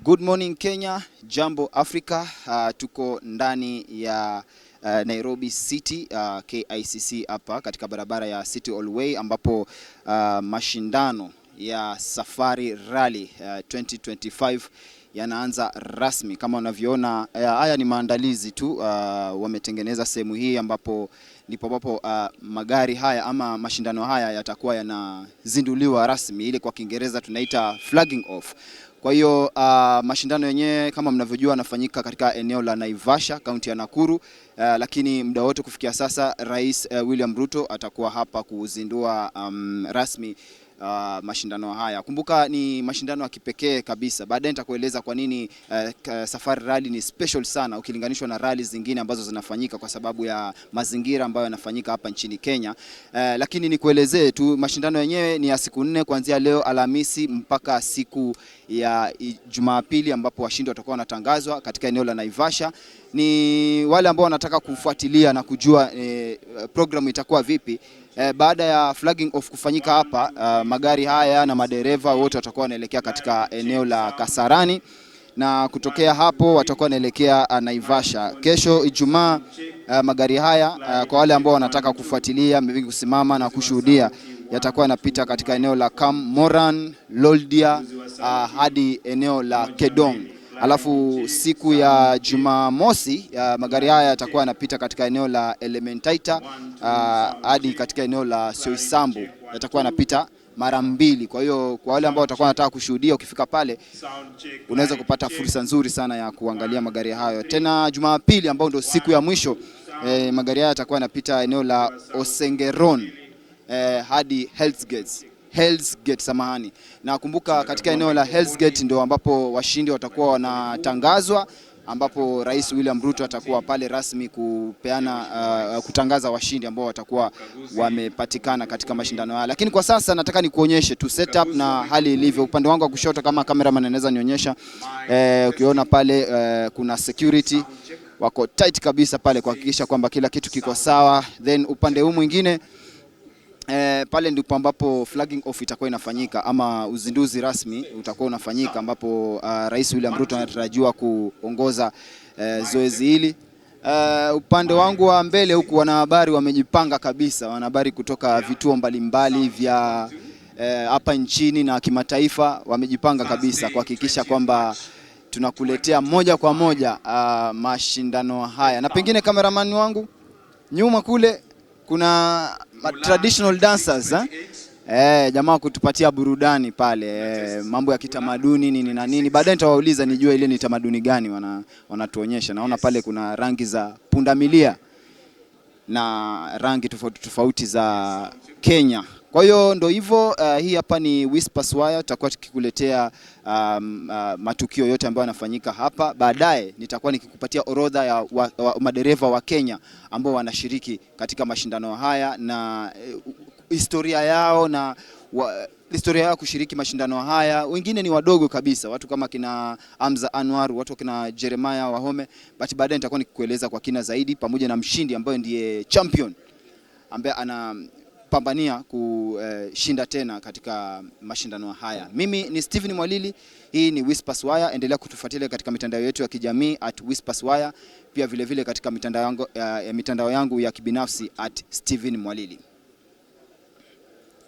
Good morning Kenya, jambo Africa. Tuko ndani ya Nairobi City KICC hapa katika barabara ya City Hallway ambapo mashindano ya Safari Rally 2025 yanaanza rasmi. Kama unavyoona, haya ni maandalizi tu. Wametengeneza sehemu hii ambapo magari haya ama mashindano haya yatakuwa yanazinduliwa rasmi, ile kwa Kiingereza tunaita flagging off. Kwa hiyo mashindano yenyewe kama mnavyojua yanafanyika katika eneo la Naivasha, kaunti ya Nakuru, lakini muda wote kufikia sasa Rais William Ruto atakuwa hapa kuzindua rasmi mashindano haya. Kumbuka ni mashindano ya kipekee kabisa. Baadaye nitakueleza kwa nini Safari Rally ni special sana ukilinganishwa na rally zingine ambazo zinafanyika kwa sababu ya mazingira ambayo yanafanyika hapa nchini Kenya. Lakini nikuelezee tu mashindano yenyewe ni ya siku 4 kuanzia leo Alhamisi mpaka siku ya Jumapili ambapo washindi watakuwa wanatangazwa katika eneo la Naivasha. Ni wale ambao wanataka kufuatilia na kujua programu itakuwa vipi. Baada ya flagging off kufanyika hapa, magari haya na madereva wote watakuwa wanaelekea katika eneo la Kasarani, na kutokea hapo watakuwa wanaelekea Naivasha. Kesho Ijumaa, magari haya kwa wale ambao wanataka kufuatilia, kusimama na kushuhudia, yatakuwa yanapita katika eneo la Moran, Loldia hadi eneo la Kedong. Alafu siku ya Jumamosi magari haya yatakuwa yanapita katika eneo la Elementaita hadi katika eneo la Soisambu, yatakuwa yanapita mara 2. Kwa hiyo kwa wale ambao watakuwa wanataka kushuhudia, ukifika pale unaweza kupata fursa nzuri sana ya kuangalia magari hayo. Tena Jumapili ambao ndio siku ya mwisho, magari haya yatakuwa yanapita eneo la Osengeron hadi Hell's Gate samahani. Na kumbuka katika eneo la Hell's Gate ndio ambapo washindi watakuwa wanatangazwa, ambapo Rais William Ruto atakuwa pale rasmi kutangaza washindi ambao watakuwa wamepatikana katika mashindano haya. Lakini kwa sasa nataka nikuonyeshe tu setup na hali ilivyo. Upande wangu wa kushoto, kama cameraman anaweza nionyesha, ukiona pale kuna security wako tight kabisa pale kuhakikisha kwamba kila kitu kiko sawa. Then upande huu mwingine pale ndipo ambapo flagging off itakuwa inafanyika ama uzinduzi rasmi utakuwa unafanyika, ambapo Rais William Ruto anatarajiwa kuongoza zoezi hili. Upande wangu wa mbele huku wanahabari wamejipanga kabisa, wanahabari kutoka vituo mbalimbali vya hapa nchini na kimataifa wamejipanga kabisa kuhakikisha kwamba tunakuletea moja kwa moja mashindano haya. Na pengine cameraman wangu nyuma kule kuna traditional dancers jamaa kutupatia burudani pale, mambo ya kitamaduni nini na nini. Baadaye nitawauliza nijue ile ni tamaduni gani wanatuonyesha. Naona pale kuna rangi za pundamilia na rangi tofauti tofauti za Kenya. Kwa hiyo ndio hivyo. Hii hapa ni Whispers Wire, tutakuwa tukikuletea matukio yote ambayo yanafanyika hapa. Baadaye nitakuwa nikikupatia orodha ya madereva wa Kenya ambao wanashiriki katika mashindano haya na historia yao na historia yao kushiriki mashindano haya. Wengine ni wadogo kabisa, watu kama kina Hamza Anwar, watu kina Jeremiah Wahome. But baadaye nitakuwa nikikueleza kwa kina zaidi, pamoja na mshindi ambaye ndiye champion ambaye anapambania kushinda tena katika mashindano haya. Mimi ni Steven Mwalili, hii ni Whispers Wire. Endelea kutufuatilia katika mitandao yetu ya kijamii @Whispers Wire, pia vile vile katika mitandao yangu ya kibinafsi @Steven Mwalili.